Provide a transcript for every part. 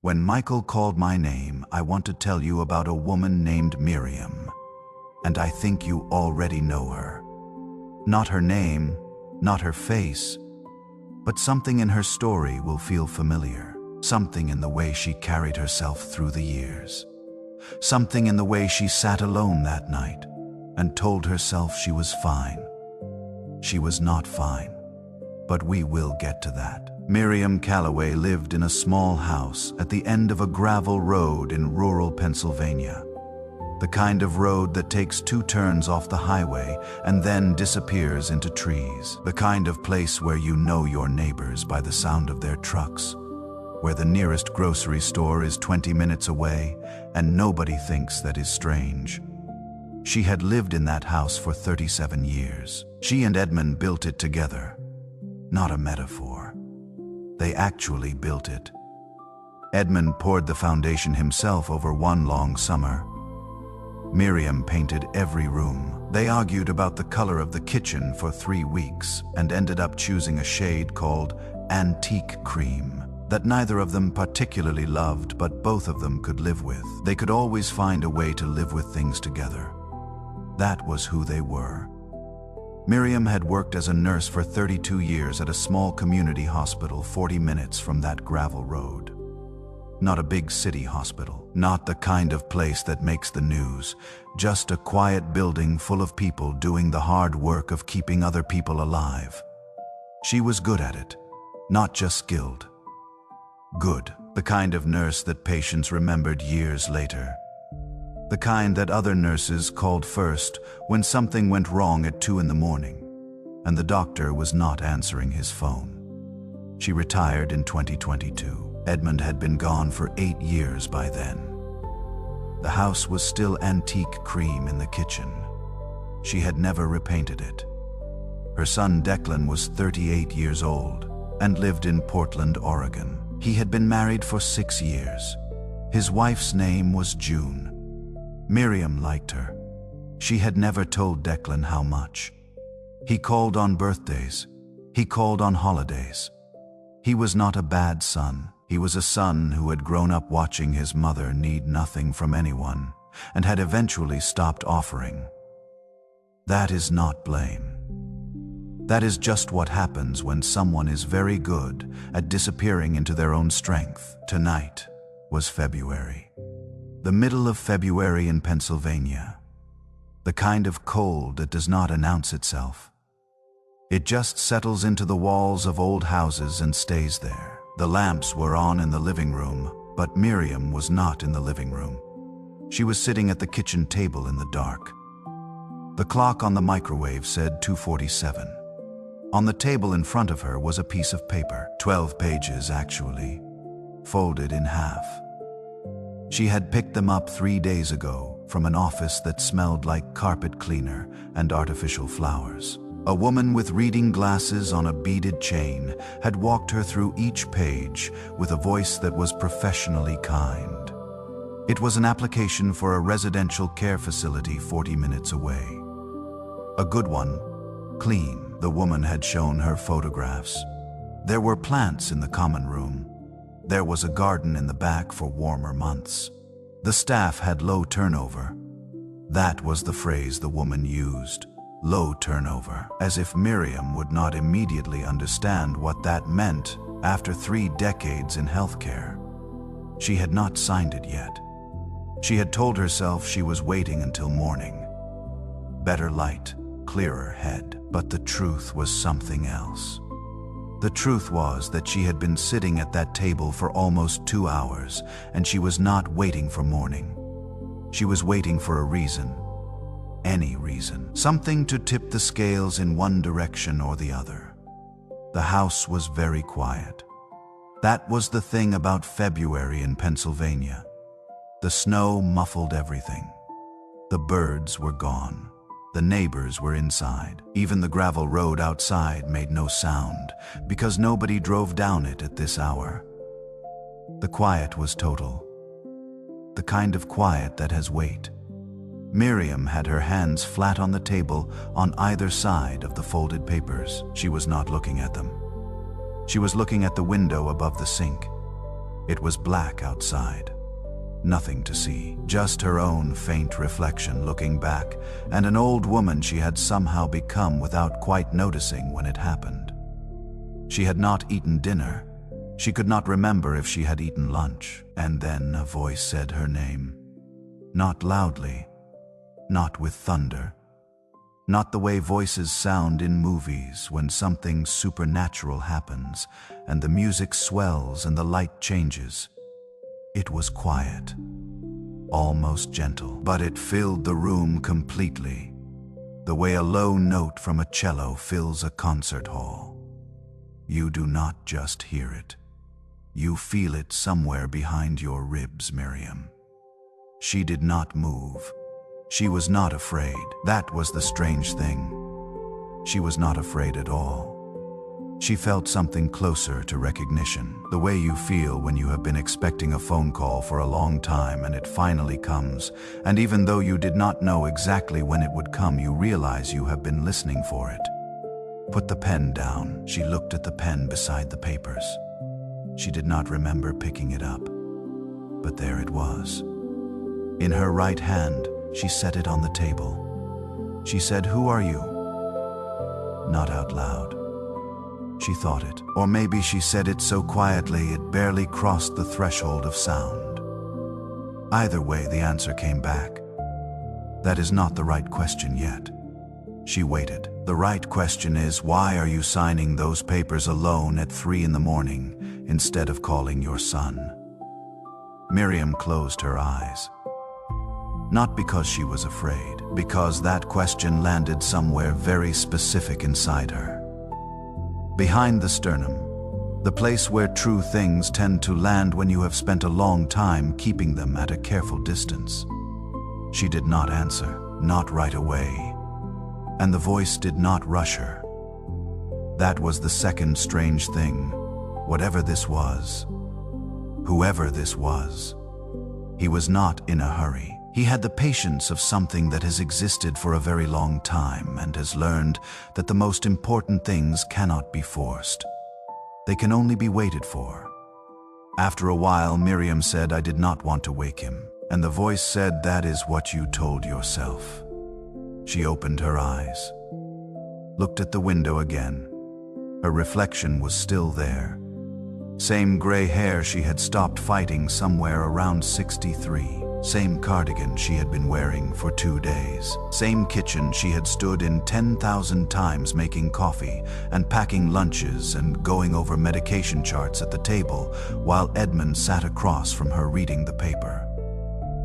When Michael called my name, I want to tell you about a woman named Miriam. And I think you already know her. Not her name, not her face, but something in her story will feel familiar. Something in the way she carried herself through the years. Something in the way she sat alone that night and told herself she was fine. She was not fine, but we will get to that. Miriam Calloway lived in a small house at the end of a gravel road in rural Pennsylvania. The kind of road that takes 2 turns off the highway and then disappears into trees. The kind of place where you know your neighbors by the sound of their trucks, where the nearest grocery store is 20 minutes away and nobody thinks that is strange. She had lived in that house for 37 years. She and Edmund built it together. Not a metaphor. They actually built it. Edmund poured the foundation himself over one long summer. Miriam painted every room. They argued about the color of the kitchen for 3 weeks and ended up choosing a shade called antique cream that neither of them particularly loved, but both of them could live with. They could always find a way to live with things together. That was who they were. Miriam had worked as a nurse for 32 years at a small community hospital 40 minutes from that gravel road. Not a big city hospital, not the kind of place that makes the news, just a quiet building full of people doing the hard work of keeping other people alive. She was good at it, not just skilled. Good, the kind of nurse that patients remembered years later. The kind that other nurses called first when something went wrong at 2 in the morning, and the doctor was not answering his phone. She retired in 2022. Edmund had been gone for 8 years by then. The house was still antique cream in the kitchen. She had never repainted it. Her son Declan was 38 years old and lived in Portland, Oregon. He had been married for 6 years. His wife's name was June. Miriam liked her. She had never told Declan how much. He called on birthdays. He called on holidays. He was not a bad son. He was a son who had grown up watching his mother need nothing from anyone and had eventually stopped offering. That is not blame. That is just what happens when someone is very good at disappearing into their own strength. Tonight was February. The middle of February in Pennsylvania. The kind of cold that does not announce itself. It just settles into the walls of old houses and stays there. The lamps were on in the living room, but Miriam was not in the living room. She was sitting at the kitchen table in the dark. The clock on the microwave said 2:47. On the table in front of her was a piece of paper, 12 pages actually, folded in half. She had picked them up 3 days ago from an office that smelled like carpet cleaner and artificial flowers. A woman with reading glasses on a beaded chain had walked her through each page with a voice that was professionally kind. It was an application for a residential care facility 40 minutes away. A good one, clean. The woman had shown her photographs. There were plants in the common room. There was a garden in the back for warmer months. The staff had low turnover. That was the phrase the woman used, low turnover, as if Miriam would not immediately understand what that meant after 3 decades in healthcare. She had not signed it yet. She had told herself she was waiting until morning. Better light, clearer head. But the truth was something else. The truth was that she had been sitting at that table for almost 2 hours, and she was not waiting for morning. She was waiting for a reason. Any reason. Something to tip the scales in one direction or the other. The house was very quiet. That was the thing about February in Pennsylvania. The snow muffled everything. The birds were gone. The neighbors were inside. Even the gravel road outside made no sound because nobody drove down it at this hour. The quiet was total. The kind of quiet that has weight. Miriam had her hands flat on the table on either side of the folded papers. She was not looking at them. She was looking at the window above the sink. It was black outside. Nothing to see, just her own faint reflection looking back, and an old woman she had somehow become without quite noticing when it happened. She had not eaten dinner. She could not remember if she had eaten lunch. And then a voice said her name. Not loudly, not with thunder, not the way voices sound in movies when something supernatural happens and the music swells and the light changes. It was quiet, almost gentle, but it filled the room completely, the way a low note from a cello fills a concert hall. You do not just hear it. You feel it somewhere behind your ribs, Miriam. She did not move. She was not afraid. That was the strange thing. She was not afraid at all. She felt something closer to recognition, the way you feel when you have been expecting a phone call for a long time and it finally comes, and even though you did not know exactly when it would come, you realize you have been listening for it. Put the pen down. She looked at the pen beside the papers. She did not remember picking it up, but there it was. In her right hand, she set it on the table. She said, "Who are you?" Not out loud. She thought it, or maybe she said it so quietly it barely crossed the threshold of sound. Either way, the answer came back. That is not the right question yet. She waited. The right question is, why are you signing those papers alone at 3 in the morning instead of calling your son? Miriam closed her eyes. Not because she was afraid, because that question landed somewhere very specific inside her. Behind the sternum, the place where true things tend to land when you have spent a long time keeping them at a careful distance. She did not answer, not right away, and the voice did not rush her. That was the second strange thing. Whatever this was, whoever this was, he was not in a hurry. He had the patience of something that has existed for a very long time and has learned that the most important things cannot be forced. They can only be waited for. After a while, Miriam said, "I did not want to wake him." And the voice said, "That is what you told yourself." She opened her eyes, looked at the window again. Her reflection was still there. Same gray hair she had stopped fighting somewhere around 63. Same cardigan she had been wearing for 2 days. Same kitchen she had stood in 10,000 times making coffee and packing lunches and going over medication charts at the table while Edmund sat across from her reading the paper.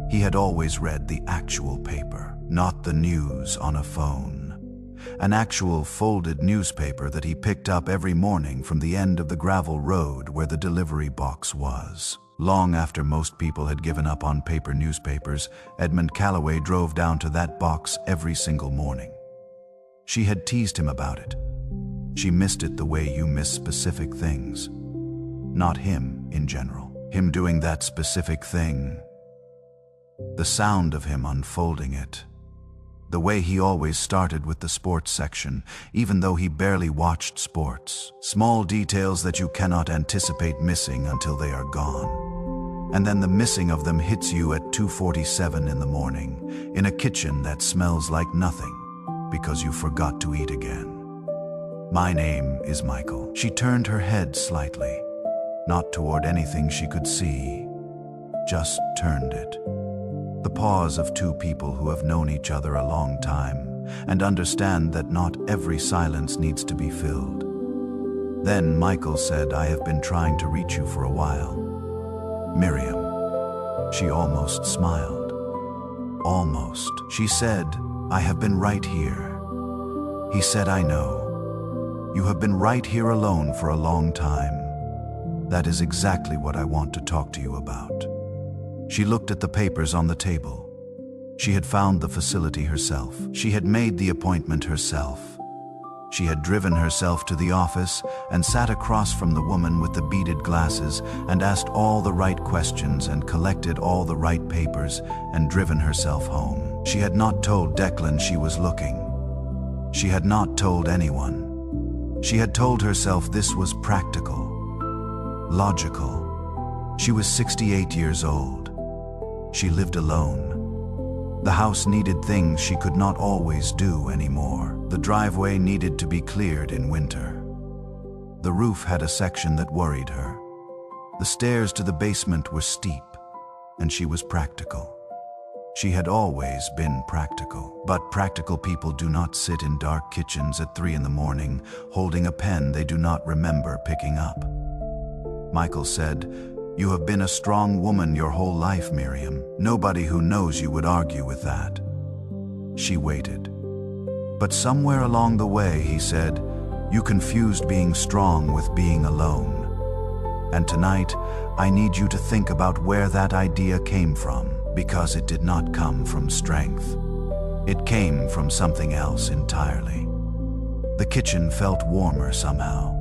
He had always read the actual paper, not the news on a phone. An actual folded newspaper that he picked up every morning from the end of the gravel road where the delivery box was. Long after most people had given up on paper newspapers, Edmund Calloway drove down to that box every single morning. She had teased him about it. She missed it the way you miss specific things. Not him in general. Him doing that specific thing. The sound of him unfolding it. The way he always started with the sports section, even though he barely watched sports. Small details that you cannot anticipate missing until they are gone. And then the missing of them hits you at 2:47 in the morning, in a kitchen that smells like nothing, because you forgot to eat again. "My name is Michael." She turned her head slightly, not toward anything she could see, just turned it. The pause of two people who have known each other a long time and understand that not every silence needs to be filled. Then Michael said, "I have been trying to reach you for a while." "Miriam." She almost smiled. Almost. She said, "I have been right here." He said, "I know. You have been right here alone for a long time. That is exactly what I want to talk to you about." She looked at the papers on the table. She had found the facility herself. She had made the appointment herself. She had driven herself to the office and sat across from the woman with the beaded glasses and asked all the right questions and collected all the right papers and driven herself home. She had not told Declan she was looking. She had not told anyone. She had told herself this was practical, logical, She was 68 years old. She lived alone. The house needed things she could not always do anymore. The driveway needed to be cleared in winter. The roof had a section that worried her. The stairs to the basement were steep, and she was practical. She had always been practical. But practical people do not sit in dark kitchens at 3 in the morning, holding a pen they do not remember picking up. Michael said, "You have been a strong woman your whole life, Miriam. Nobody who knows you would argue with that." She waited. But somewhere along the way, he said, "You confused being strong with being alone. And tonight, I need you to think about where that idea came from, because it did not come from strength. It came from something else entirely." The kitchen felt warmer somehow.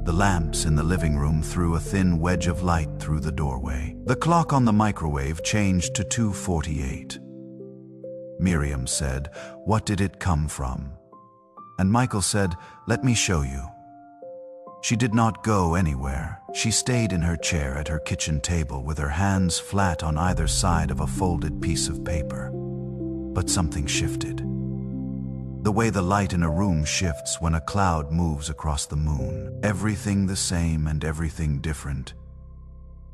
The lamps in the living room threw a thin wedge of light through the doorway. The clock on the microwave changed to 2:48. Miriam said, "What did it come from?" And Michael said, "Let me show you." She did not go anywhere. She stayed in her chair at her kitchen table with her hands flat on either side of a folded piece of paper. But something shifted. The way the light in a room shifts when a cloud moves across the moon. Everything the same and everything different.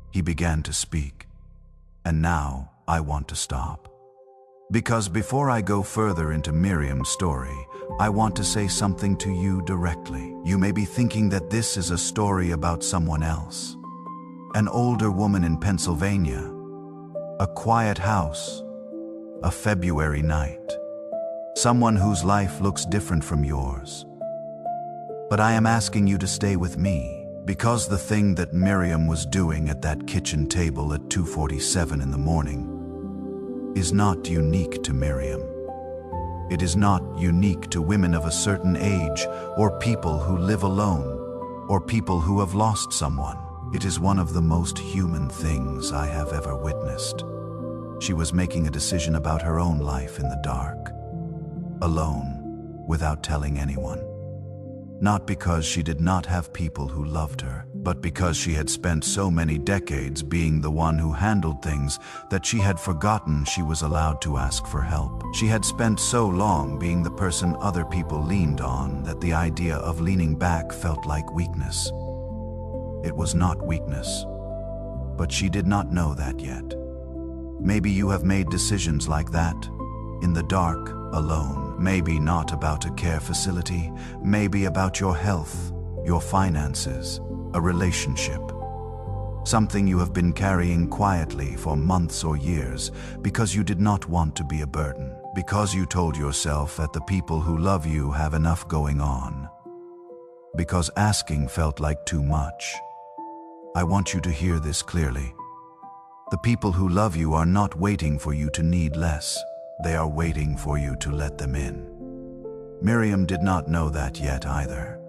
He began to speak. And now I want to stop. Because before I go further into Miriam's story, I want to say something to you directly. You may be thinking that this is a story about someone else. An older woman in Pennsylvania. A quiet house. A February night. Someone whose life looks different from yours. But I am asking you to stay with me, because the thing that Miriam was doing at that kitchen table at 2:47 in the morning is not unique to Miriam. It is not unique to women of a certain age, or people who live alone, or people who have lost someone. It is one of the most human things I have ever witnessed. She was making a decision about her own life in the dark, alone, without telling anyone. Not because she did not have people who loved her, but because she had spent so many decades being the one who handled things that she had forgotten she was allowed to ask for help. She had spent so long being the person other people leaned on that the idea of leaning back felt like weakness. It was not weakness, but she did not know that yet. Maybe you have made decisions like that, in the dark, alone. Maybe not about a care facility, maybe about your health, your finances, a relationship. Something you have been carrying quietly for months or years because you did not want to be a burden, because you told yourself that the people who love you have enough going on, because asking felt like too much. I want you to hear this clearly. The people who love you are not waiting for you to need less. They are waiting for you to let them in. Miriam did not know that yet either.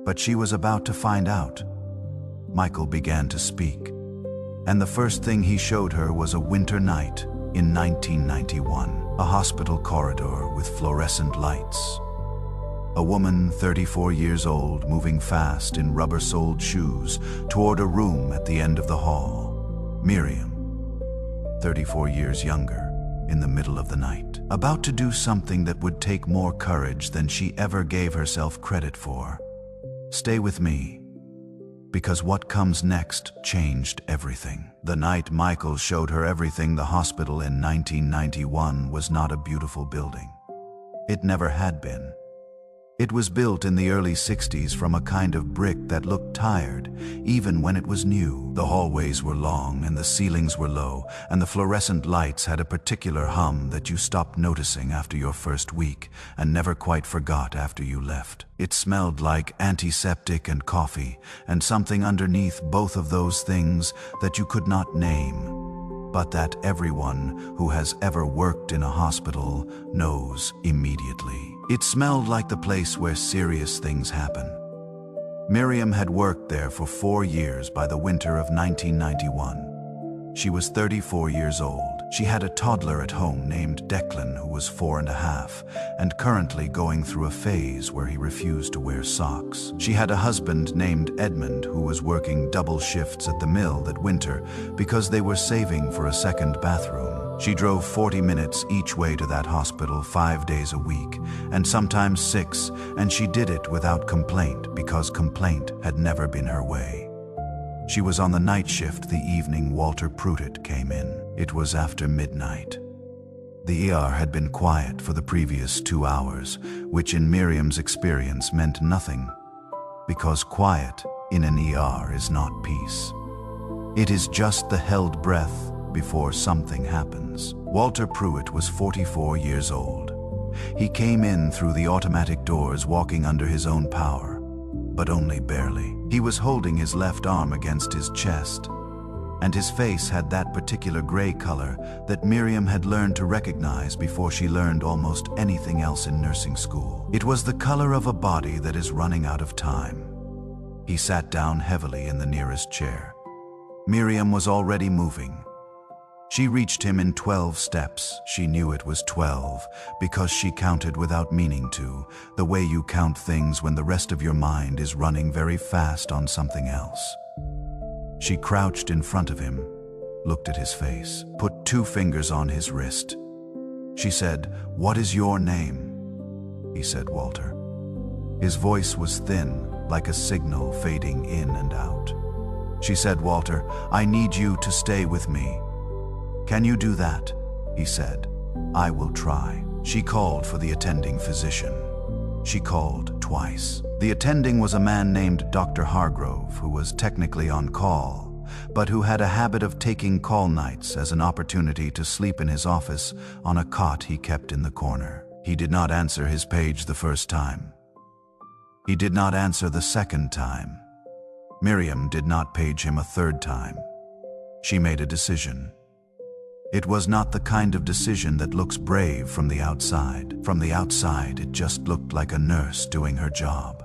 But she was about to find out. Michael began to speak. And the first thing he showed her was a winter night in 1991. A hospital corridor with fluorescent lights. A woman 34 years old moving fast in rubber-soled shoes toward a room at the end of the hall. Miriam, 34 years younger. In the middle of the night, about to do something that would take more courage than she ever gave herself credit for. Stay with me, because what comes next changed everything. The night Michael showed her everything, the hospital in 1991 was not a beautiful building. It never had been. It was built in the early 60s from a kind of brick that looked tired, even when it was new. The hallways were long and the ceilings were low, and the fluorescent lights had a particular hum that you stopped noticing after your first week and never quite forgot after you left. It smelled like antiseptic and coffee, and something underneath both of those things that you could not name, but that everyone who has ever worked in a hospital knows immediately. It smelled like the place where serious things happen. Miriam had worked there for 4 years by the winter of 1991. She was 34 years old. She had a toddler at home named Declan who was 4.5 and currently going through a phase where he refused to wear socks. She had a husband named Edmund who was working double shifts at the mill that winter because they were saving for a second bathroom. She drove 40 minutes each way to that hospital 5 days a week, and sometimes 6, and she did it without complaint because complaint had never been her way. She was on the night shift the evening Walter Pruitt came in. It was after midnight. The ER had been quiet for the previous 2 hours, which in Miriam's experience meant nothing, because quiet in an ER is not peace. It is just the held breath before something happens. Walter Pruitt was 44 years old. He came in through the automatic doors walking under his own power, but only barely. He was holding his left arm against his chest, and his face had that particular gray color that Miriam had learned to recognize before she learned almost anything else in nursing school. It was the color of a body that is running out of time. He sat down heavily in the nearest chair. Miriam was already moving. She reached him in 12 steps. She knew it was 12 because she counted without meaning to, the way you count things when the rest of your mind is running very fast on something else. She crouched in front of him, looked at his face, put 2 fingers on his wrist. She said, "What is your name?" He said, "Walter." His voice was thin, like a signal fading in and out. She said, "Walter, I need you to stay with me." "Can you do that?" he said. "I will try." She called for the attending physician. She called twice. The attending was a man named Dr. Hargrove, who was technically on call, but who had a habit of taking call nights as an opportunity to sleep in his office on a cot he kept in the corner. He did not answer his page the first time. He did not answer the second time. Miriam did not page him a third time. She made a decision. It was not the kind of decision that looks brave from the outside. From the outside, it just looked like a nurse doing her job.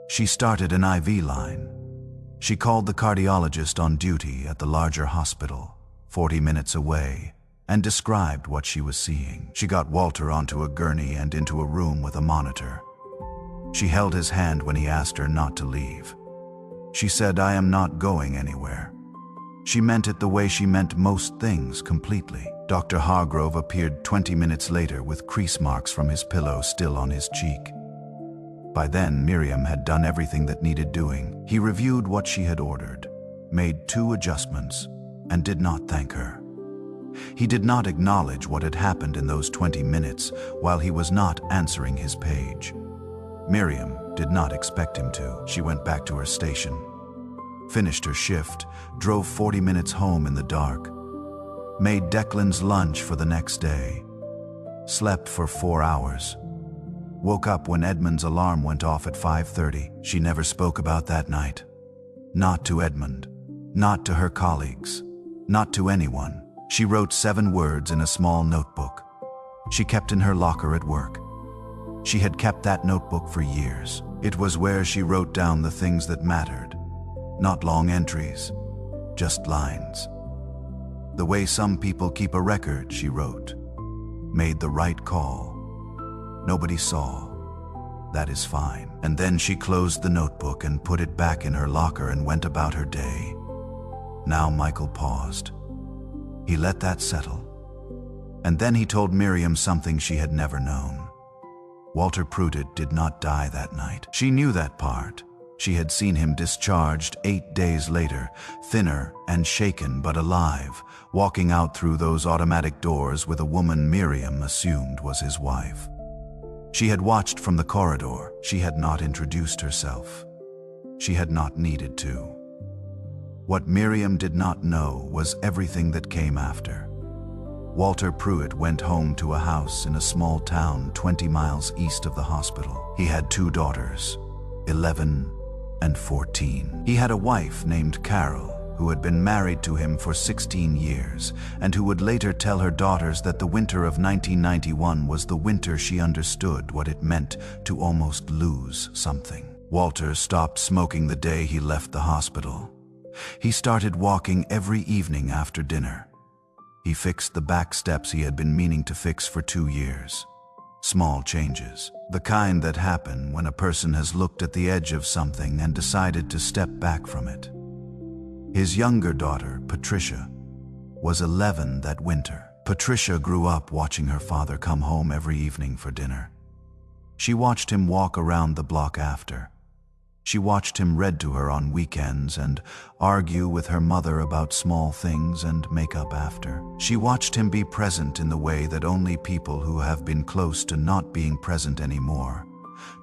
She started an IV line. She called the cardiologist on duty at the larger hospital, 40 minutes away, and described what she was seeing. She got Walter onto a gurney and into a room with a monitor. She held his hand when he asked her not to leave. She said, "I am not going anywhere." She meant it the way she meant most things completely. Dr. Hargrove appeared 20 minutes later with crease marks from his pillow still on his cheek. By then, Miriam had done everything that needed doing. He reviewed what she had ordered, made 2 adjustments, and did not thank her. He did not acknowledge what had happened in those 20 minutes while he was not answering his page. Miriam did not expect him to. She went back to her station, finished her shift, drove 40 minutes home in the dark, made Declan's lunch for the next day, slept for 4 hours, woke up when Edmund's alarm went off at 5:30. She never spoke about that night. Not to Edmund, not to her colleagues, not to anyone. She wrote 7 words in a small notebook. She kept in her locker at work. She had kept that notebook for years. It was where she wrote down the things that mattered. Not long entries, just lines. The way some people keep a record, she wrote. Made the right call. Nobody saw. That is fine. And then she closed the notebook and put it back in her locker and went about her day. Now Michael paused. He let that settle. And then he told Miriam something she had never known. Walter Pruitt did not die that night. She knew that part. She had seen him discharged 8 days later, thinner and shaken but alive, walking out through those automatic doors with a woman Miriam assumed was his wife. She had watched from the corridor. She had not introduced herself. She had not needed to. What Miriam did not know was everything that came after. Walter Pruitt went home to a house in a small town 20 miles east of the hospital. He had 2 daughters, 11 and 14. He had a wife named Carol, who had been married to him for 16 years, and who would later tell her daughters that the winter of 1991 was the winter she understood what it meant to almost lose something. Walter stopped smoking the day he left the hospital. He started walking every evening after dinner. He fixed the back steps he had been meaning to fix for 2 years. Small changes, the kind that happen when a person has looked at the edge of something and decided to step back from it. His younger daughter, Patricia, was 11 that winter. Patricia grew up watching her father come home every evening for dinner. She watched him walk around the block after. She watched him read to her on weekends and argue with her mother about small things and make up after. She watched him be present in the way that only people who have been close to not being present anymore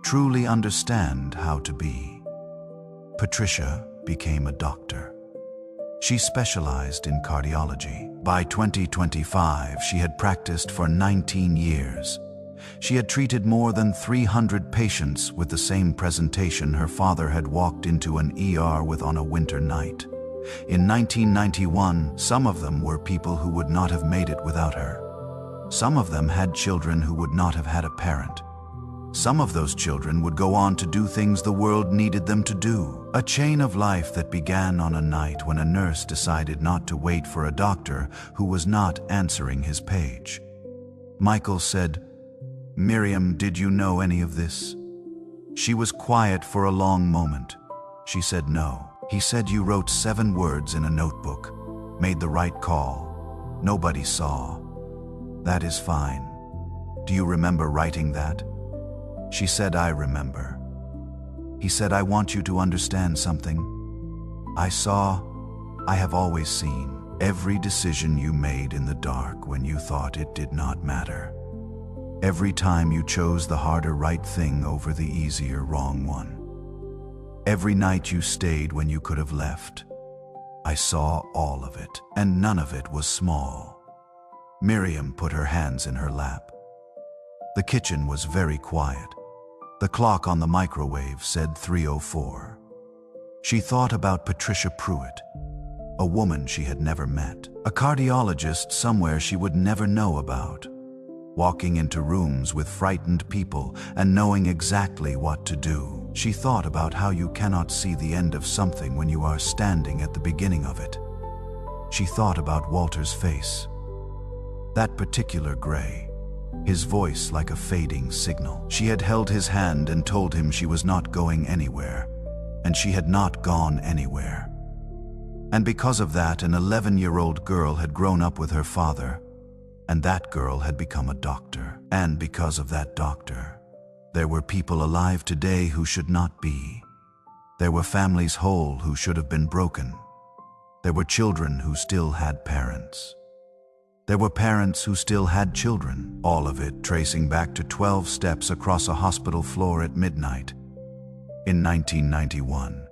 truly understand how to be. Patricia became a doctor. She specialized in cardiology. By 2025, she had practiced for 19 years. She had treated more than 300 patients with the same presentation her father had walked into an ER with on a winter night. In 1991, some of them were people who would not have made it without her. Some of them had children who would not have had a parent. Some of those children would go on to do things the world needed them to do. A chain of life that began on a night when a nurse decided not to wait for a doctor who was not answering his page. Michael said, "Miriam, did you know any of this?" She was quiet for a long moment. She said no. He said, "You wrote 7 words in a notebook, made the right call. Nobody saw. That is fine. Do you remember writing that?" She said, "I remember." He said, "I want you to understand something. I have always seen every decision you made in the dark when you thought it did not matter. Every time you chose the harder right thing over the easier wrong one. Every night you stayed when you could have left. I saw all of it, and none of it was small." Miriam put her hands in her lap. The kitchen was very quiet. The clock on the microwave said 3:04. She thought about Patricia Pruitt, a woman she had never met, a cardiologist somewhere she would never know about, walking into rooms with frightened people and knowing exactly what to do. She thought about how you cannot see the end of something when you are standing at the beginning of it. She thought about Walter's face, that particular gray, his voice like a fading signal. She had held his hand and told him she was not going anywhere, and she had not gone anywhere. And because of that, an 11-year-old girl had grown up with her father, and that girl had become a doctor. And because of that doctor, there were people alive today who should not be. There were families whole who should have been broken. There were children who still had parents. There were parents who still had children, all of it tracing back to 12 steps across a hospital floor at midnight. In 1991,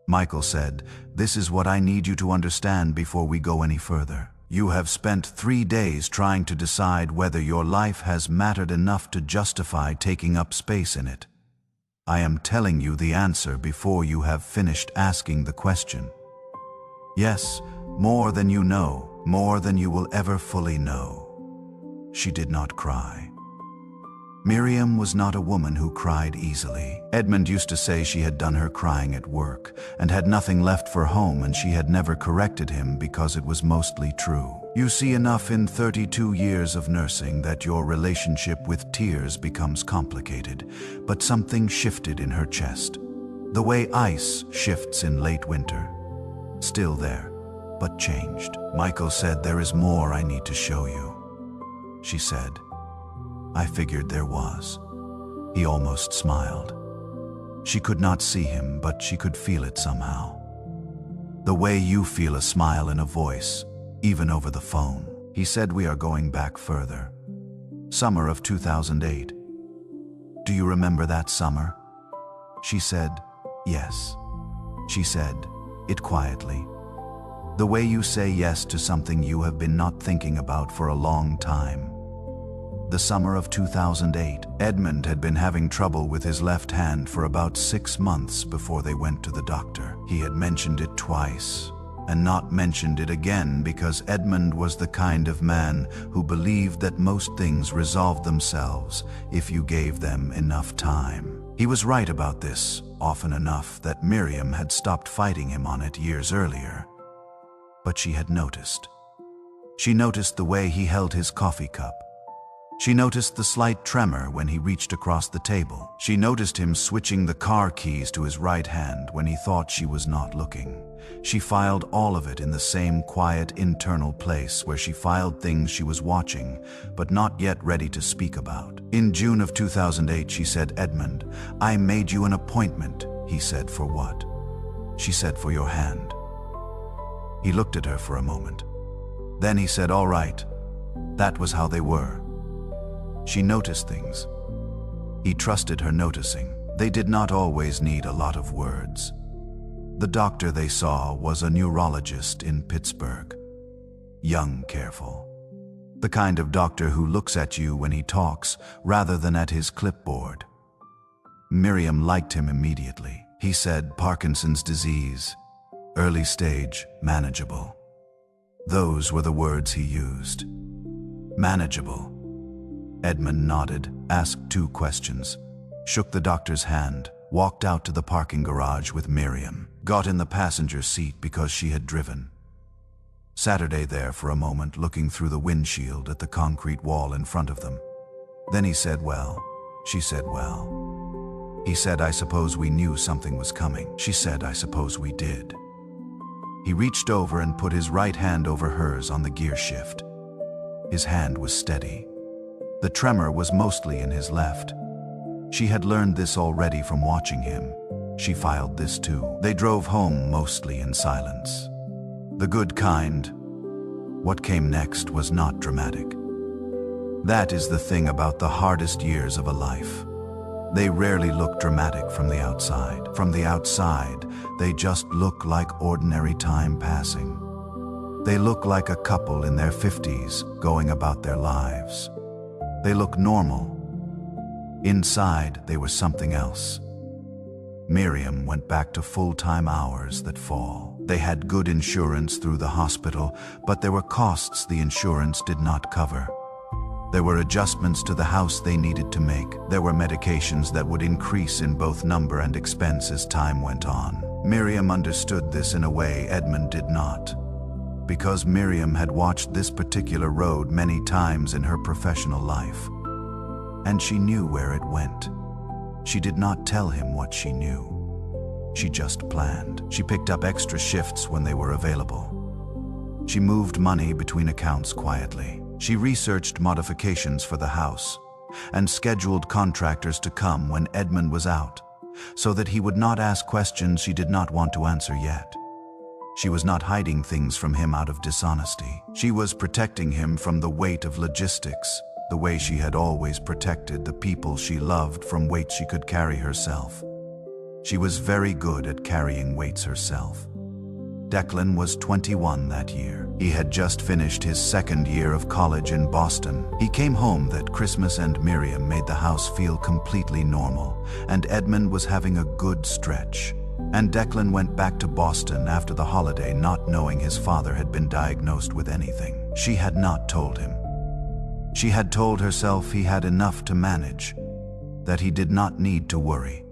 Michael said, "This is what I need you to understand before we go any further. You have spent 3 days trying to decide whether your life has mattered enough to justify taking up space in it. I am telling you the answer before you have finished asking the question. Yes, more than you know. More than you will ever fully know." She did not cry. Miriam was not a woman who cried easily. Edmund used to say she had done her crying at work and had nothing left for home, and she had never corrected him because it was mostly true. You see enough in 32 years of nursing that your relationship with tears becomes complicated, but something shifted in her chest. The way ice shifts in late winter. Still there, but changed. Michael said, "There is more I need to show you." She said, "I figured there was." He almost smiled. She could not see him, but she could feel it somehow. The way you feel a smile in a voice, even over the phone. He said, "We are going back further. Summer of 2008. Do you remember that summer?" She said, "Yes." She said it quietly. The way you say yes to something you have been not thinking about for a long time. The summer of 2008, Edmund had been having trouble with his left hand for about 6 months before they went to the doctor. He had mentioned it twice, and not mentioned it again because Edmund was the kind of man who believed that most things resolved themselves if you gave them enough time. He was right about this, often enough that Miriam had stopped fighting him on it years earlier. But she had noticed. She noticed the way he held his coffee cup. She noticed the slight tremor when he reached across the table. She noticed him switching the car keys to his right hand when he thought she was not looking. She filed all of it in the same quiet internal place where she filed things she was watching, but not yet ready to speak about. In June of 2008, she said, "Edmund, I made you an appointment." He said, "For what?" She said, "For your hand." He looked at her for a moment. Then he said, "All right." That was how they were. She noticed things. He trusted her noticing. They did not always need a lot of words. The doctor they saw was a neurologist in Pittsburgh. Young, careful. The kind of doctor who looks at you when he talks rather than at his clipboard. Miriam liked him immediately. He said, "Parkinson's disease. Early stage, manageable." Those were the words he used. Manageable. Edmund nodded, asked 2 questions, shook the doctor's hand, walked out to the parking garage with Miriam, got in the passenger seat because she had driven. Saturday there for a moment, looking through the windshield at the concrete wall in front of them. Then he said, "Well." She said, "Well." He said, "I suppose we knew something was coming." She said, "I suppose we did." He reached over and put his right hand over hers on the gear shift. His hand was steady. The tremor was mostly in his left. She had learned this already from watching him. She filed this too. They drove home mostly in silence. The good kind. What came next was not dramatic. That is the thing about the hardest years of a life. They rarely look dramatic from the outside. From the outside, they just look like ordinary time passing. They look like a couple in their 50s going about their lives. They look normal. Inside, they were something else. Miriam went back to full-time hours that fall. They had good insurance through the hospital, but there were costs the insurance did not cover. There were adjustments to the house they needed to make. There were medications that would increase in both number and expense as time went on. Miriam understood this in a way Edmund did not. Because Miriam had watched this particular road many times in her professional life. And she knew where it went. She did not tell him what she knew. She just planned. She picked up extra shifts when they were available. She moved money between accounts quietly. She researched modifications for the house and scheduled contractors to come when Edmund was out, so that he would not ask questions she did not want to answer yet. She was not hiding things from him out of dishonesty. She was protecting him from the weight of logistics, the way she had always protected the people she loved from weight she could carry herself. She was very good at carrying weights herself. Declan was 21 that year. He had just finished his 2nd year of college in Boston. He came home that Christmas and Miriam made the house feel completely normal, and Edmund was having a good stretch. And Declan went back to Boston after the holiday not knowing his father had been diagnosed with anything. She had not told him. She had told herself he had enough to manage, that he did not need to worry,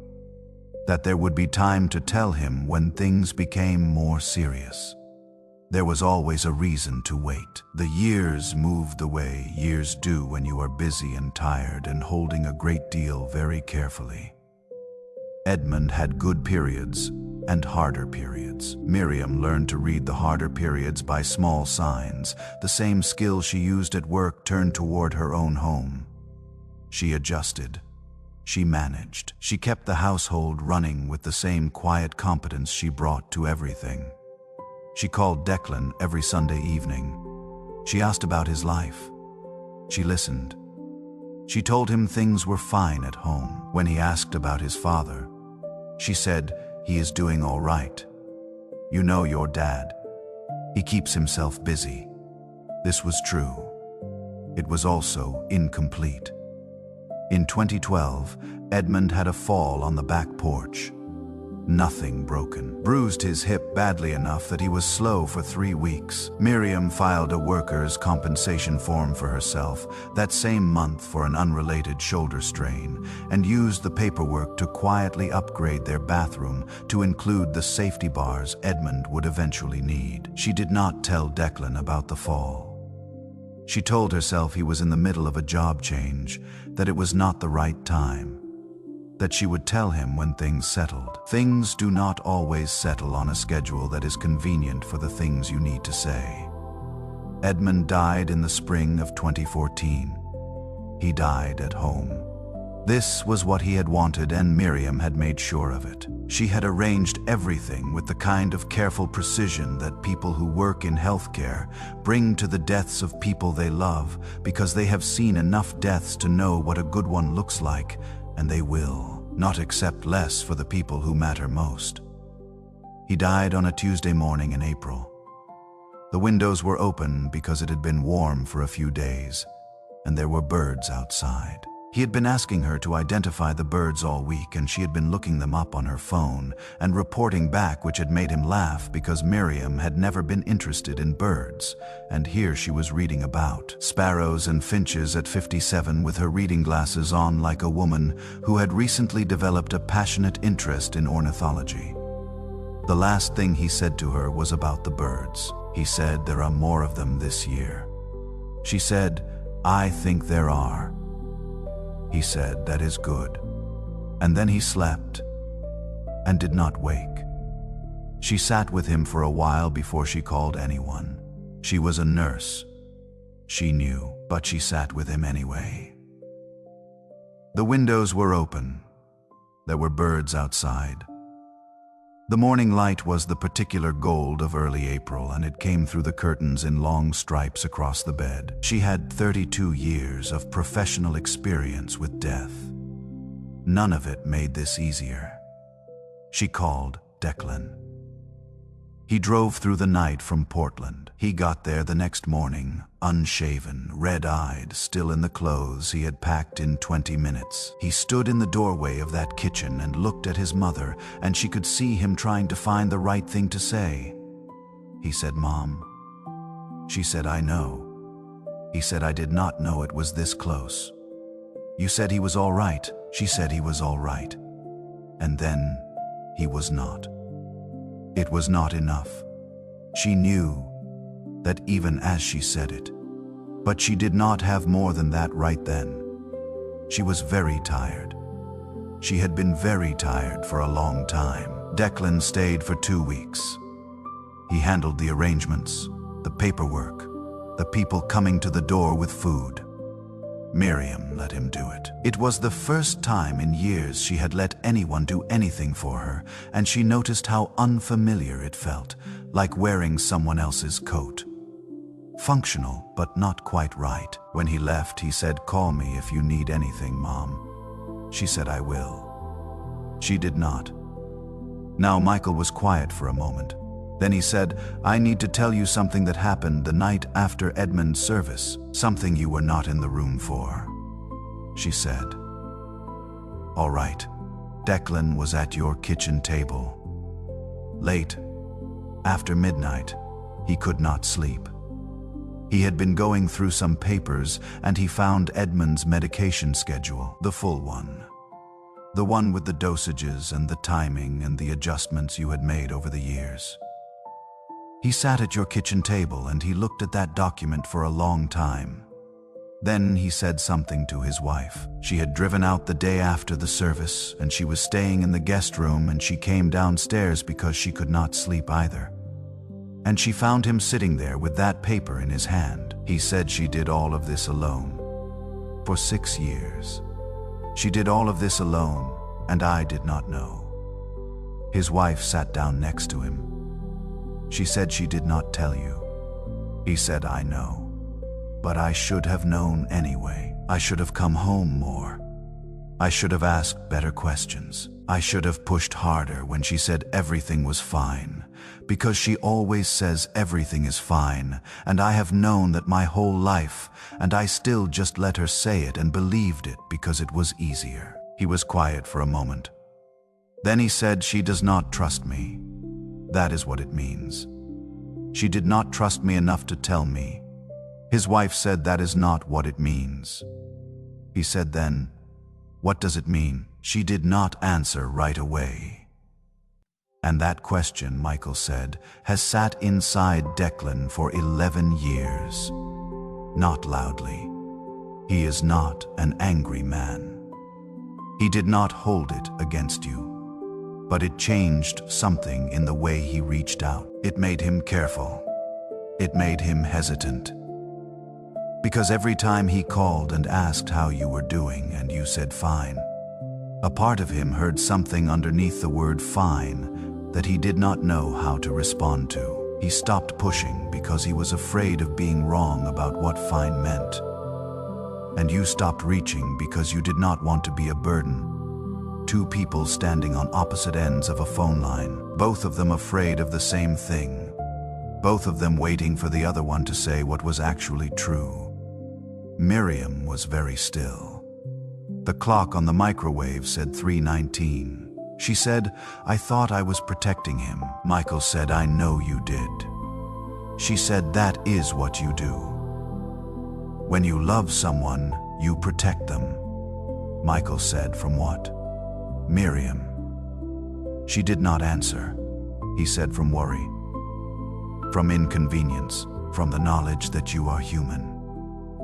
that there would be time to tell him when things became more serious. There was always a reason to wait. The years moved the way years do when you are busy and tired and holding a great deal very carefully. Edmund had good periods and harder periods. Miriam learned to read the harder periods by small signs, the same skill she used at work turned toward her own home. She adjusted. She managed. She kept the household running with the same quiet competence she brought to everything. She called Declan every Sunday evening. She asked about his life. She listened. She told him things were fine at home. When he asked about his father, she said, "He is doing all right. You know your dad. He keeps himself busy." This was true. It was also incomplete. In 2012, Edmund had a fall on the back porch. Nothing broken. Bruised his hip badly enough that he was slow for 3 weeks. Miriam filed a workers' compensation form for herself that same month for an unrelated shoulder strain, and used the paperwork to quietly upgrade their bathroom to include the safety bars Edmund would eventually need. She did not tell Declan about the fall. She told herself he was in the middle of a job change, that it was not the right time, that she would tell him when things settled. Things do not always settle on a schedule that is convenient for the things you need to say. Edmund died in the spring of 2014. He died at home. This was what he had wanted, and Miriam had made sure of it. She had arranged everything with the kind of careful precision that people who work in healthcare bring to the deaths of people they love, because they have seen enough deaths to know what a good one looks like, and they will not accept less for the people who matter most. He died on a Tuesday morning in April. The windows were open because it had been warm for a few days, and there were birds outside. He had been asking her to identify the birds all week, and she had been looking them up on her phone and reporting back, which had made him laugh because Miriam had never been interested in birds, and here she was reading about sparrows and finches at 57 with her reading glasses on, like a woman who had recently developed a passionate interest in ornithology. The last thing he said to her was about the birds. He said, "There are more of them this year." She said, "I think there are." He said, "That is good." And then he slept and did not wake. She sat with him for a while before she called anyone. She was a nurse. She knew, but she sat with him anyway. The windows were open. There were birds outside. The morning light was the particular gold of early April, and it came through the curtains in long stripes across the bed. She had 32 years of professional experience with death. None of it made this easier. She called Declan. He drove through the night from Portland. He got there the next morning, unshaven, red-eyed, still in the clothes he had packed in 20 minutes. He stood in the doorway of that kitchen and looked at his mother, and she could see him trying to find the right thing to say. He said, "Mom." She said, "I know." He said, "I did not know it was this close." "You said he was all right." She said he was all right. And then he was not. It was not enough. She knew that even as she said it. But she did not have more than that right then. She was very tired. She had been very tired for a long time. Declan stayed for 2 weeks. He handled the arrangements, the paperwork, the people coming to the door with food. Miriam let him do it. It was the first time in years she had let anyone do anything for her, and she noticed how unfamiliar it felt, like wearing someone else's coat. Functional, but not quite right. When he left, he said, "Call me if you need anything, Mom." She said, "I will." She did not. Now Michael was quiet for a moment. Then he said, "I need to tell you something that happened the night after Edmund's service, something you were not in the room for." She said, "All right." Declan was at your kitchen table. Late, after midnight, he could not sleep. He had been going through some papers, and he found Edmund's medication schedule, the full one. The one with the dosages and the timing and the adjustments you had made over the years. He sat at your kitchen table and he looked at that document for a long time. Then he said something to his wife. She had driven out the day after the service, and she was staying in the guest room, and she came downstairs because she could not sleep either. And she found him sitting there with that paper in his hand. He said she did all of this alone. For 6 years. She did all of this alone, and I did not know. His wife sat down next to him. She said she did not tell you. He said, "I know. But I should have known anyway. I should have come home more. I should have asked better questions. I should have pushed harder when she said everything was fine, because she always says everything is fine, and I have known that my whole life, and I still just let her say it and believed it because it was easier." He was quiet for a moment. Then he said, "She does not trust me." That is what it means. She did not trust me enough to tell me. His wife said that is not what it means. He said then, "What does it mean?" She did not answer right away. And that question, Michael said, has sat inside Declan for 11 years. Not loudly. He is not an angry man. He did not hold it against you. But it changed something in the way he reached out. It made him careful. It made him hesitant. Because every time he called and asked how you were doing and you said fine, a part of him heard something underneath the word fine that he did not know how to respond to. He stopped pushing because he was afraid of being wrong about what fine meant. And you stopped reaching because you did not want to be a burden. Two people standing on opposite ends of a phone line, both of them afraid of the same thing, both of them waiting for the other one to say what was actually true. Miriam was very still. The clock on the microwave said 3:19. She said, "I thought I was protecting him." Michael said, "I know you did." She said, "That is what you do. When you love someone, you protect them." Michael said, "From what?" "Miriam." She did not answer. He said, "From worry, from inconvenience, from the knowledge that you are human,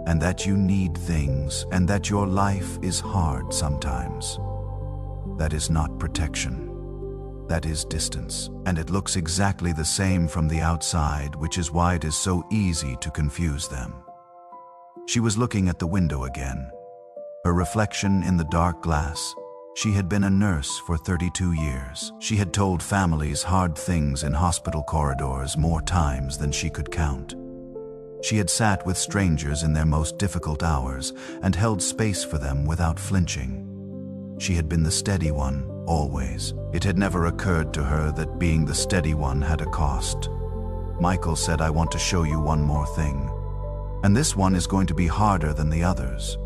and that you need things, and that your life is hard sometimes. That is not protection. That is distance. And it looks exactly the same from the outside, which is why it is so easy to confuse them." She was looking at the window again, her reflection in the dark glass. She had been a nurse for 32 years. She had told families hard things in hospital corridors more times than she could count. She had sat with strangers in their most difficult hours and held space for them without flinching. She had been the steady one, always. It had never occurred to her that being the steady one had a cost. Michael said, "I want to show you one more thing. And this one is going to be harder than the others."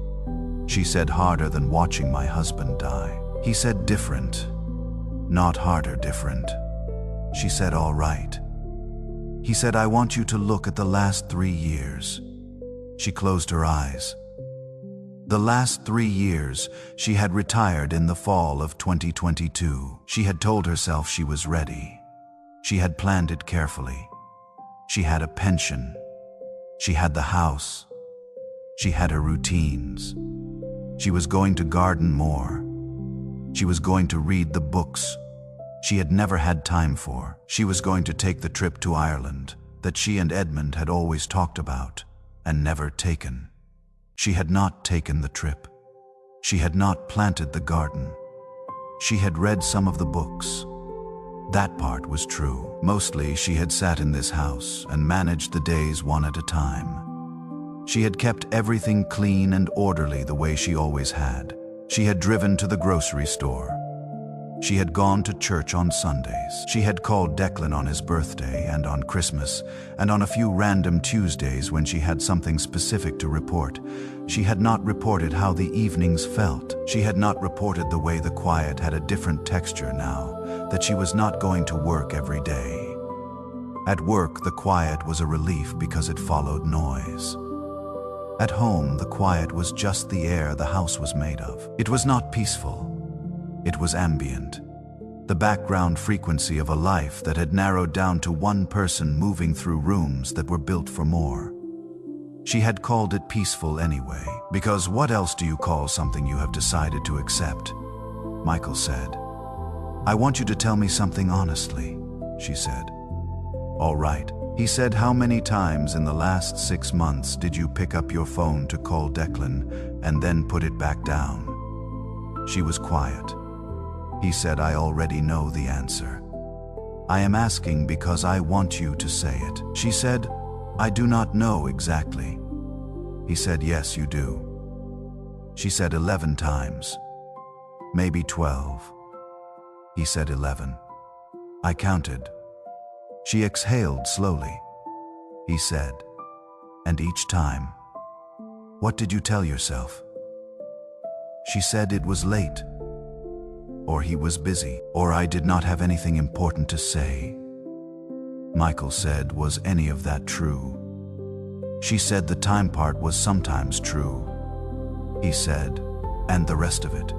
She said, "Harder than watching my husband die." He said, "Different. Not harder, different." She said, "All right." He said, "I want you to look at the last 3 years." She closed her eyes. The last 3 years, she had retired in the fall of 2022. She had told herself she was ready. She had planned it carefully. She had a pension. She had the house. She had her routines. She was going to garden more. She was going to read the books she had never had time for. She was going to take the trip to Ireland that she and Edmund had always talked about and never taken. She had not taken the trip. She had not planted the garden. She had read some of the books. That part was true. Mostly she had sat in this house and managed the days one at a time. She had kept everything clean and orderly the way she always had. She had driven to the grocery store. She had gone to church on Sundays. She had called Declan on his birthday and on Christmas, and on a few random Tuesdays when she had something specific to report. She had not reported how the evenings felt. She had not reported the way the quiet had a different texture now, that she was not going to work every day. At work, the quiet was a relief because it followed noise. At home, the quiet was just the air the house was made of. It was not peaceful. It was ambient. The background frequency of a life that had narrowed down to one person moving through rooms that were built for more. She had called it peaceful anyway, because what else do you call something you have decided to accept? Michael said. "I want you to tell me something honestly," she said. "All right." He said, "How many times in the last 6 months did you pick up your phone to call Declan and then put it back down?" She was quiet. He said, "I already know the answer. I am asking because I want you to say it." She said, "I do not know exactly." He said, "Yes, you do." She said, 11 times. Maybe 12. He said 11. I counted. She exhaled slowly. He said, "And each time, what did you tell yourself?" She said, "It was late." or he was busy, or I did not have anything important to say. Michael said, was any of that true? She said the time part was sometimes true. He said, and the rest of it?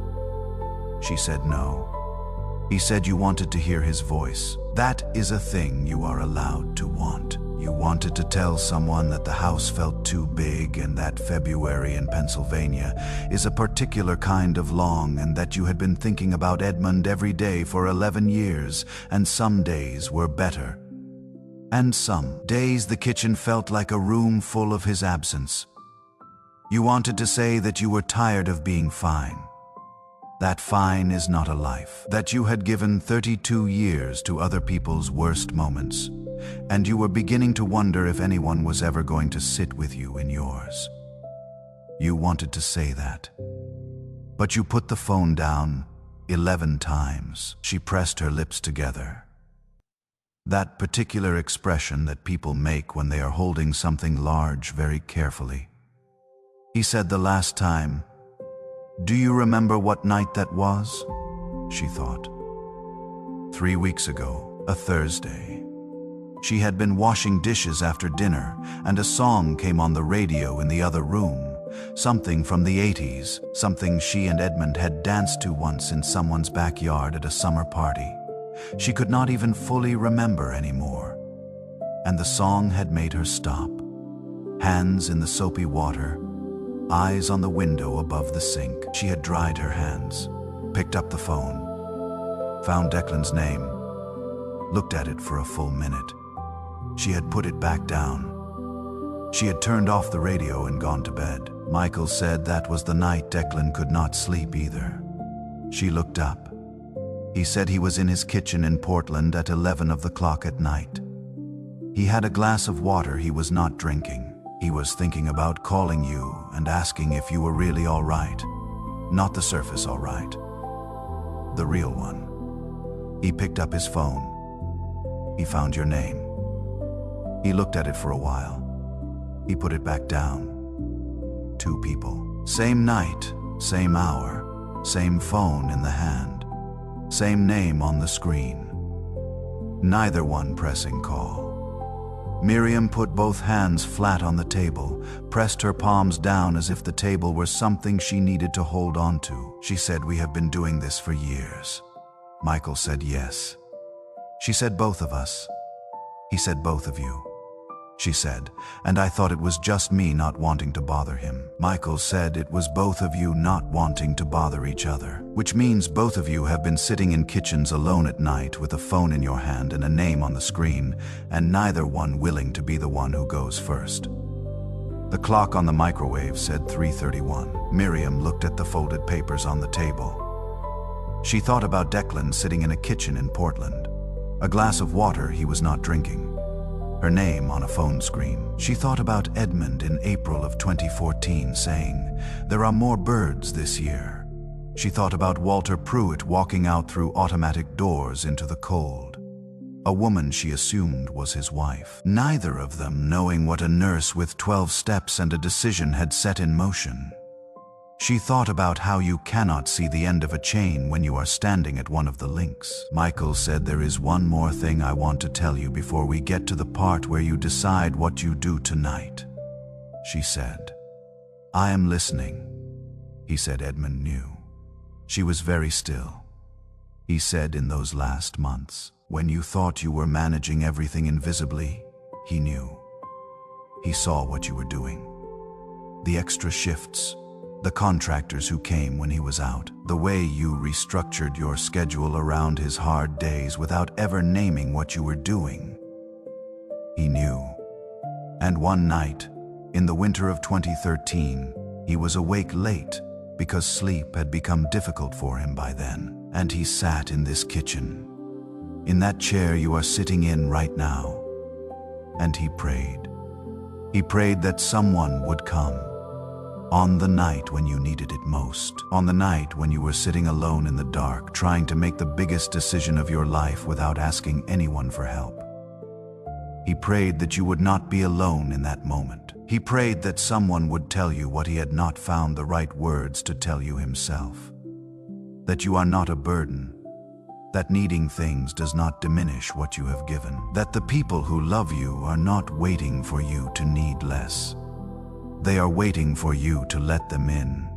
She said no. He said you wanted to hear his voice. That is a thing you are allowed to want. You wanted to tell someone that the house felt too big and that February in Pennsylvania is a particular kind of long, and that you had been thinking about Edmund every day for 11 years, and some days were better. And some days the kitchen felt like a room full of his absence. You wanted to say that you were tired of being fine. That fine is not a life. That you had given 32 years to other people's worst moments, and you were beginning to wonder if anyone was ever going to sit with you in yours. You wanted to say that. But you put the phone down 11 times. She pressed her lips together. That particular expression that people make when they are holding something large very carefully. He said the last time, "Do you remember what night that was?" She thought. 3 weeks ago, a Thursday. She had been washing dishes after dinner, and a song came on the radio in the other room, something from the 80s, something she and Edmund had danced to once in someone's backyard at a summer party. She could not even fully remember anymore. And the song had made her stop. Hands in the soapy water, eyes on the window above the sink. She had dried her hands, picked up the phone, found Declan's name, looked at it for a full minute. She had put it back down. She had turned off the radio and gone to bed. Michael said that was the night Declan could not sleep either. She looked up. He said he was in his kitchen in Portland at 11 of the clock at night. He had a glass of water he was not drinking. He was thinking about calling you and asking if you were really all right. Not the surface all right. The real one. He picked up his phone. He found your name. He looked at it for a while. He put it back down. 2 people. Same night, same hour, same phone in the hand. Same name on the screen. Neither one pressing call. Miriam put both hands flat on the table, pressed her palms down as if the table were something she needed to hold on to. She said, "We have been doing this for years." Michael said, "Yes." She said, "Both of us." He said, "Both of you." She said, "And I thought it was just me not wanting to bother him." Michael said, "It was both of you not wanting to bother each other, which means both of you have been sitting in kitchens alone at night with a phone in your hand and a name on the screen, and neither one willing to be the one who goes first." The clock on the microwave said 3:31. Miriam looked at the folded papers on the table. She thought about Declan sitting in a kitchen in Portland, a glass of water he was not drinking, her name on a phone screen. She thought about Edmund in April of 2014 saying, "There are more birds this year." She thought about Walter Pruitt walking out through automatic doors into the cold. A woman she assumed was his wife. Neither of them knowing what a nurse with 12 steps and a decision had set in motion. She thought about how you cannot see the end of a chain when you are standing at one of the links. Michael said, "There is one more thing I want to tell you before we get to the part where you decide what you do tonight." She said, "I am listening." He said Edmund knew. She was very still. He said, "In those last months, when you thought you were managing everything invisibly, he knew. He saw what you were doing. The extra shifts, the contractors who came when he was out, the way you restructured your schedule around his hard days without ever naming what you were doing. He knew. And one night, in the winter of 2013, he was awake late because sleep had become difficult for him by then, and he sat in this kitchen, in that chair you are sitting in right now, and he prayed. He prayed that someone would come. On the night when you needed it most. On the night when you were sitting alone in the dark, trying to make the biggest decision of your life without asking anyone for help. He prayed that you would not be alone in that moment. He prayed that someone would tell you what he had not found the right words to tell you himself. that you are not a burden, that needing things does not diminish what you have given, that the people who love you are not waiting for you to need less. They are waiting for you to let them in.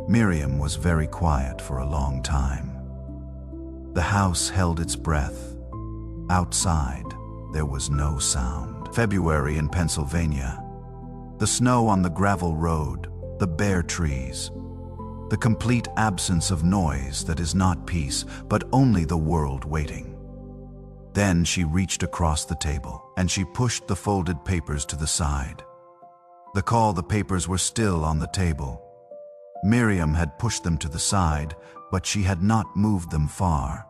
Miriam was very quiet for a long time. The house held its breath. Outside, there was no sound. February in Pennsylvania. The snow on the gravel road, the bare trees, the complete absence of noise that is not peace, but only the world waiting. Then she reached across the table, and she pushed the folded papers to the side. The papers were still on the table. Miriam had pushed them to the side, but she had not moved them far.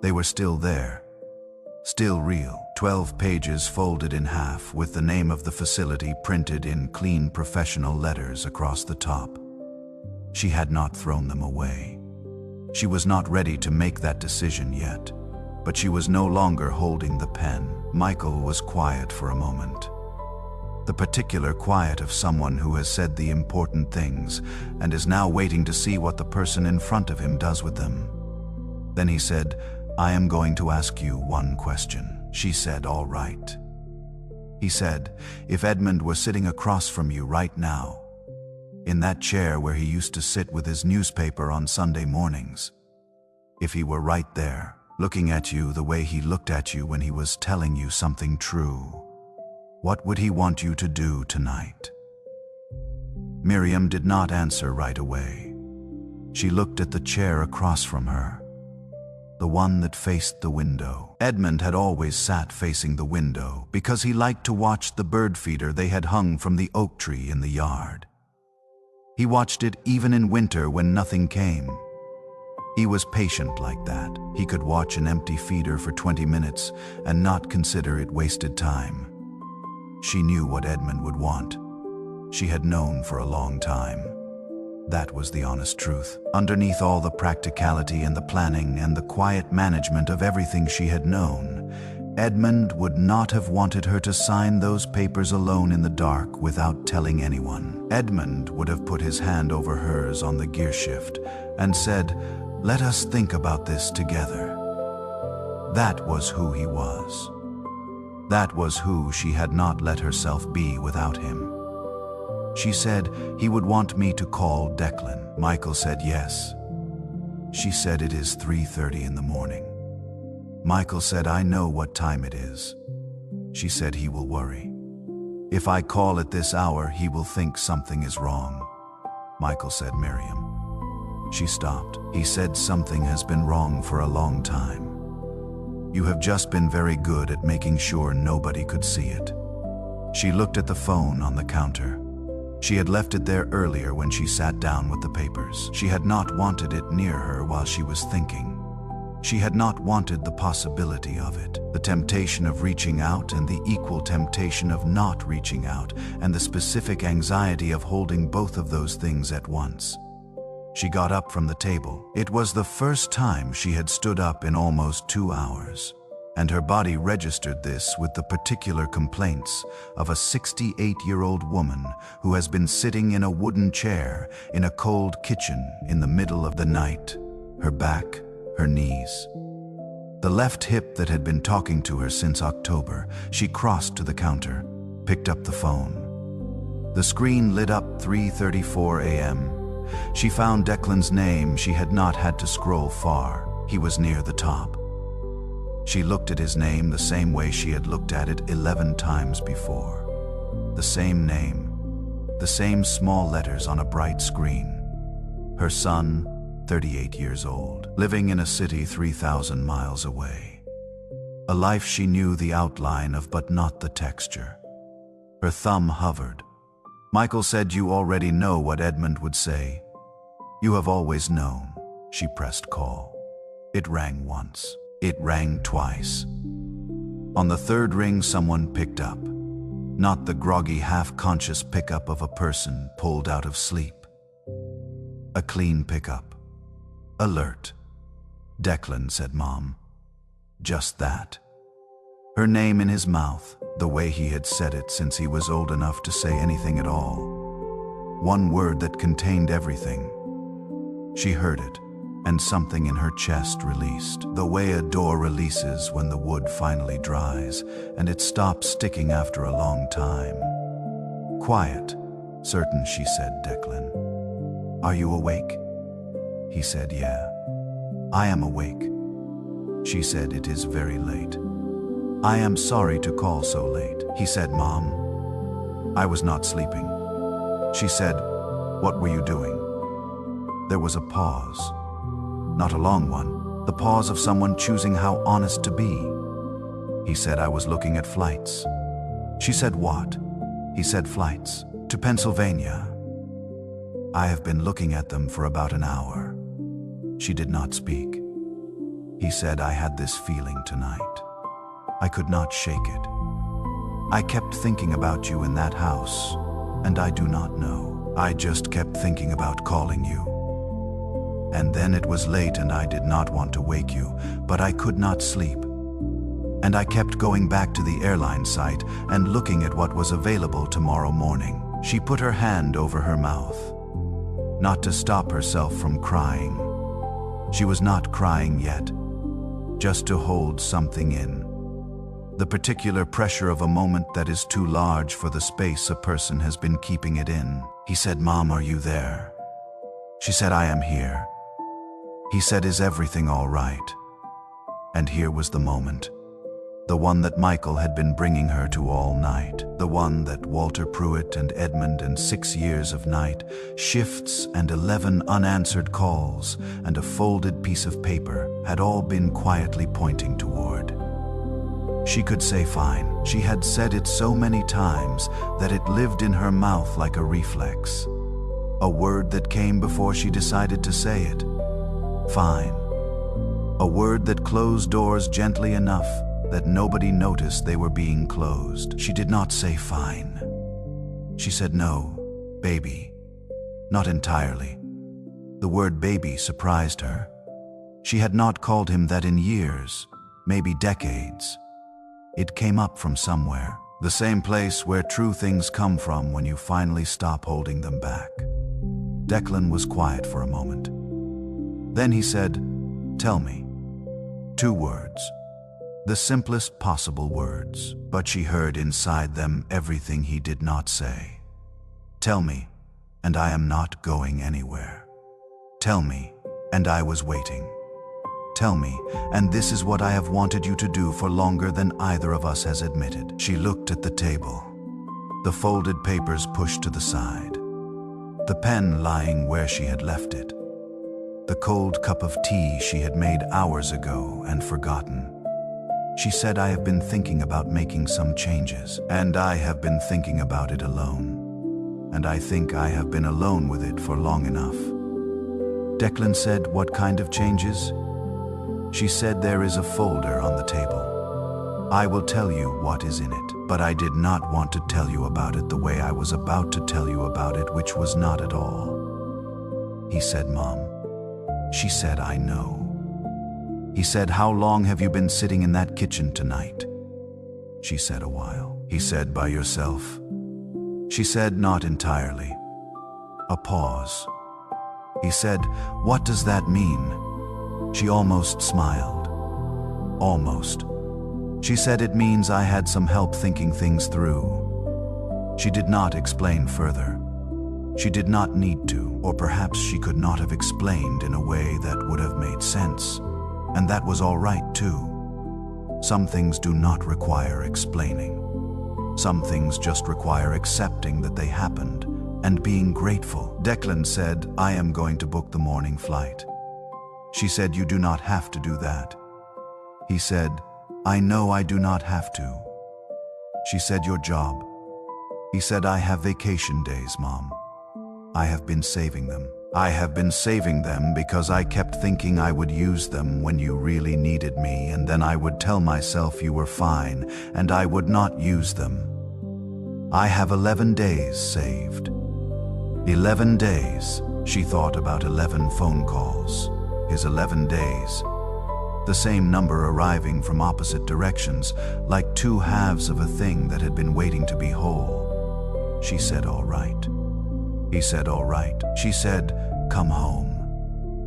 They were still there, still real. 12 pages folded in half with the name of the facility printed in clean professional letters across the top. She had not thrown them away. She was not ready to make that decision yet, but she was no longer holding the pen. Michael was quiet for a moment. The particular quiet of someone who has said the important things and is now waiting to see what the person in front of him does with them. Then he said, "I am going to ask you one question." She said, "All right." He said, "If Edmund were sitting across from you right now, in that chair where he used to sit with his newspaper on Sunday mornings, if he were right there, looking at you the way he looked at you when he was telling you something true, what would he want you to do tonight?" Miriam did not answer right away. She looked at the chair across from her, the one that faced the window. Edmund had always sat facing the window because he liked to watch the bird feeder they had hung from the oak tree in the yard. He watched it even in winter when nothing came. He was patient like that. He could watch an empty feeder for 20 minutes and not consider it wasted time. She knew what Edmund would want. She had known for a long time. That was the honest truth. Underneath all the practicality and the planning and the quiet management of everything she had known, Edmund would not have wanted her to sign those papers alone in the dark without telling anyone. Edmund would have put his hand over hers on the gear shift and said, "Let us think about this together." That was who he was. That was who she had not let herself be without him. She said, "He would want me to call Declan." Michael said yes. She said, "It is 3:30 in the morning." Michael said, "I know what time it is." She said, "He will worry. If I call at this hour, he will think something is wrong." Michael said, "Miriam." She stopped. He said, "Something has been wrong for a long time. You have just been very good at making sure nobody could see it." She looked at the phone on the counter. She had left it there earlier when she sat down with the papers. She had not wanted it near her while she was thinking. She had not wanted the possibility of it, the temptation of reaching out and the equal temptation of not reaching out, and the specific anxiety of holding both of those things at once. She got up from the table. It was the first time she had stood up in almost 2 hours, and her body registered this with the particular complaints of a 68-year-old woman who has been sitting in a wooden chair in a cold kitchen in the middle of the night, her back, her knees. The left hip that had been talking to her since October. She crossed to the counter, picked up the phone. The screen lit up 3:34 a.m. She found Declan's name. She had not had to scroll far. He was near the top. She looked at his name the same way she had looked at it 11 times before. The same name, the same small letters on a bright screen. Her son, 38 years old, living in a city 3,000 miles away. A life she knew the outline of but not the texture. Her thumb hovered. Michael said, "You already know what Edmund would say." "You have always known." She pressed call. It rang once. It rang twice. On the third ring, someone picked up. Not the groggy, half-conscious pickup of a person pulled out of sleep. A clean pickup. Alert. "Declan," said Mom. Just that. Her name in his mouth, the way he had said it since he was old enough to say anything at all. One word that contained everything. She heard it. and something in her chest released, the way a door releases when the wood finally dries, and it stops sticking after a long time. "Quiet, certain," she said, Declan. "Are you awake?" He said, "Yeah, I am awake." She said, "It is very late." "I am sorry to call so late." He said, "Mom, I was not sleeping." She said, "What were you doing?" There was a pause. Not a long one, the pause of someone choosing how honest to be. He said, "I was looking at flights." She said, "What?" He said, "Flights to Pennsylvania." "I have been looking at them for about an hour." She did not speak. He said, "I had this feeling tonight. I could not shake it. I kept thinking about you in that house, and I do not know. I just kept thinking about calling you. And then it was late and I did not want to wake you, but I could not sleep. And I kept going back to the airline site and looking at what was available tomorrow morning." She put her hand over her mouth, not to stop herself from crying. She was not crying yet, just to hold something in. The particular pressure of a moment that is too large for the space a person has been keeping it in. He said, "Mom, are you there?" She said, "I am here." He said, "Is everything all right?" And here was the moment. The one that Michael had been bringing her to all night. The one that Walter Pruitt and Edmund and 6 years of night, shifts and 11 unanswered calls and a folded piece of paper had all been quietly pointing toward. She could say fine. She had said it so many times that it lived in her mouth like a reflex. A word that came before she decided to say it. Fine. A word that closed doors gently enough that nobody noticed they were being closed. She did not say fine. She said no, baby. Not entirely. The word baby surprised her. She had not called him that in years, maybe decades. It came up from somewhere, the same place where true things come from when you finally stop holding them back. Declan was quiet for a moment. Then he said, "Tell me." 2 words. The simplest possible words, but she heard inside them everything he did not say. "Tell me, and I am not going anywhere. Tell me, and I was waiting. Tell me, and this is what I have wanted you to do for longer than either of us has admitted." She looked at the table, the folded papers pushed to the side, the pen lying where she had left it, the cold cup of tea she had made hours ago and forgotten. She said, "I have been thinking about making some changes, and I have been thinking about it alone. And I think I have been alone with it for long enough." Declan said, "What kind of changes?" She said, "There is a folder on the table. I will tell you what is in it, but I did not want to tell you about it the way I was about to tell you about it, which was not at all." He said, "Mom." She said, "I know." He said, "How long have you been sitting in that kitchen tonight?" She said, "A while." He said, "By yourself?" She said, "Not entirely." A pause. He said, "What does that mean?" She almost smiled. Almost. She said, "It means I had some help thinking things through." She did not explain further. She did not need to, or perhaps she could not have explained in a way that would have made sense. And that was all right too. Some things do not require explaining. Some things just require accepting that they happened and being grateful. Declan said, "I am going to book the morning flight." She said, "You do not have to do that." He said, "I know I do not have to." She said, "Your job." He said, "I have vacation days, Mom. I have been saving them. I have been saving them because I kept thinking I would use them when you really needed me, and then I would tell myself you were fine, and I would not use them. I have 11 days saved." 11 days. She thought about 11 phone calls. His 11 days. The same number arriving from opposite directions, like 2 halves of a thing that had been waiting to be whole. She said, "All right." He said, "All right." She said, "Come home,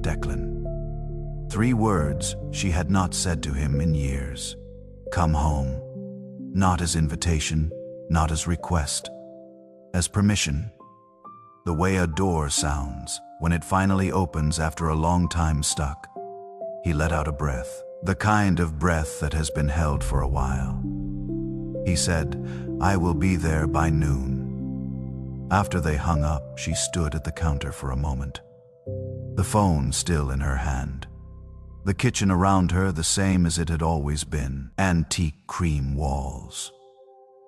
Declan." 3 words she had not said to him in years. Come home. Not as invitation, not as request, as permission. The way a door sounds when it finally opens after a long time stuck. He let out a breath, the kind of breath that has been held for a while. He said, I will be there by noon. After they hung up, she stood at the counter for a moment, the phone still in her hand. The kitchen around her the same as it had always been, antique cream walls.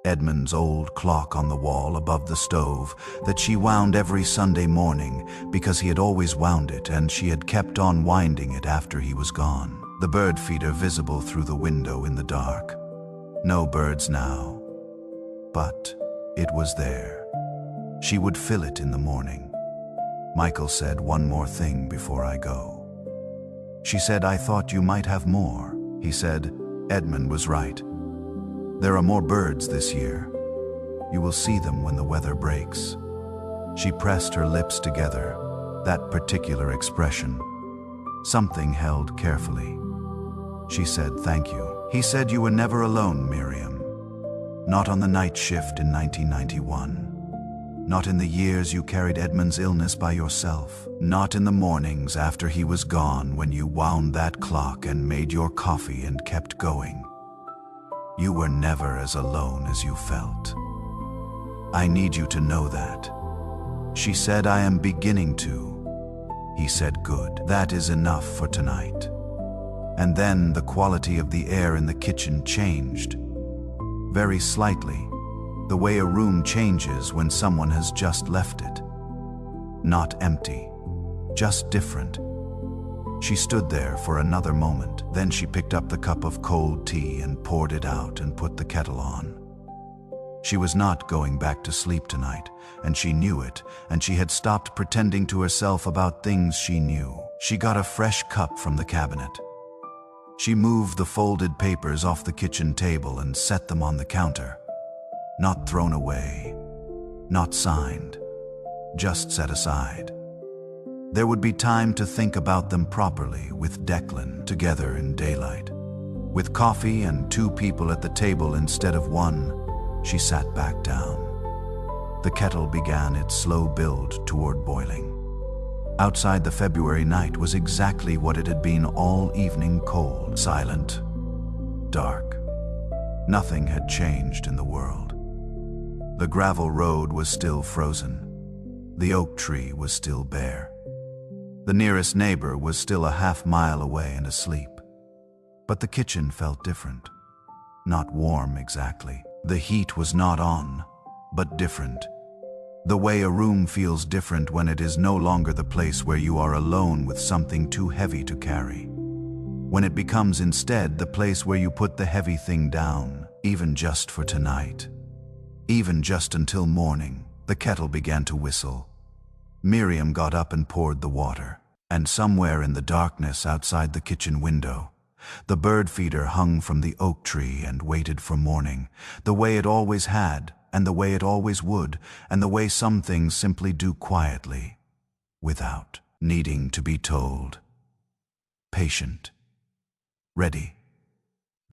Edmund's old clock on the wall above the stove that she wound every Sunday morning because he had always wound it and she had kept on winding it after he was gone. The bird feeder visible through the window in the dark. No birds now, but it was there. She would fill it in the morning. Michael said, one more thing before I go. She said, I thought you might have more. He said, Edmund was right. There are more birds this year. You will see them when the weather breaks. She pressed her lips together, that particular expression. Something held carefully. She said, thank you. He said, you were never alone, Miriam. Not on the night shift in 1991. Not in the years you carried Edmund's illness by yourself. Not in the mornings after he was gone when you wound that clock and made your coffee and kept going. You were never as alone as you felt. I need you to know that. She said, I am beginning to. He said, good. That is enough for tonight. And then the quality of the air in the kitchen changed. Very slightly, the way a room changes when someone has just left it. Not empty, just different. She stood there for another moment. Then she picked up the cup of cold tea and poured it out and put the kettle on. She was not going back to sleep tonight, and she knew it, and she had stopped pretending to herself about things she knew. She got a fresh cup from the cabinet. She moved the folded papers off the kitchen table and set them on the counter. Not thrown away, not signed, just set aside. There would be time to think about them properly with Declan together in daylight. With coffee and 2 people at the table instead of 1, she sat back down. The kettle began its slow build toward boiling. Outside, the February night was exactly what it had been all evening, cold, silent, dark. Nothing had changed in the world. The gravel road was still frozen. The oak tree was still bare. The nearest neighbor was still a half-mile away and asleep. But the kitchen felt different. Not warm exactly. The heat was not on, but different. The way a room feels different when it is no longer the place where you are alone with something too heavy to carry. When it becomes instead the place where you put the heavy thing down, even just for tonight. Even just until morning. The kettle began to whistle. Miriam got up and poured the water. And somewhere in the darkness outside the kitchen window, the bird feeder hung from the oak tree and waited for morning, the way it always had, and the way it always would, and the way some things simply do quietly, without needing to be told. Patient. Ready.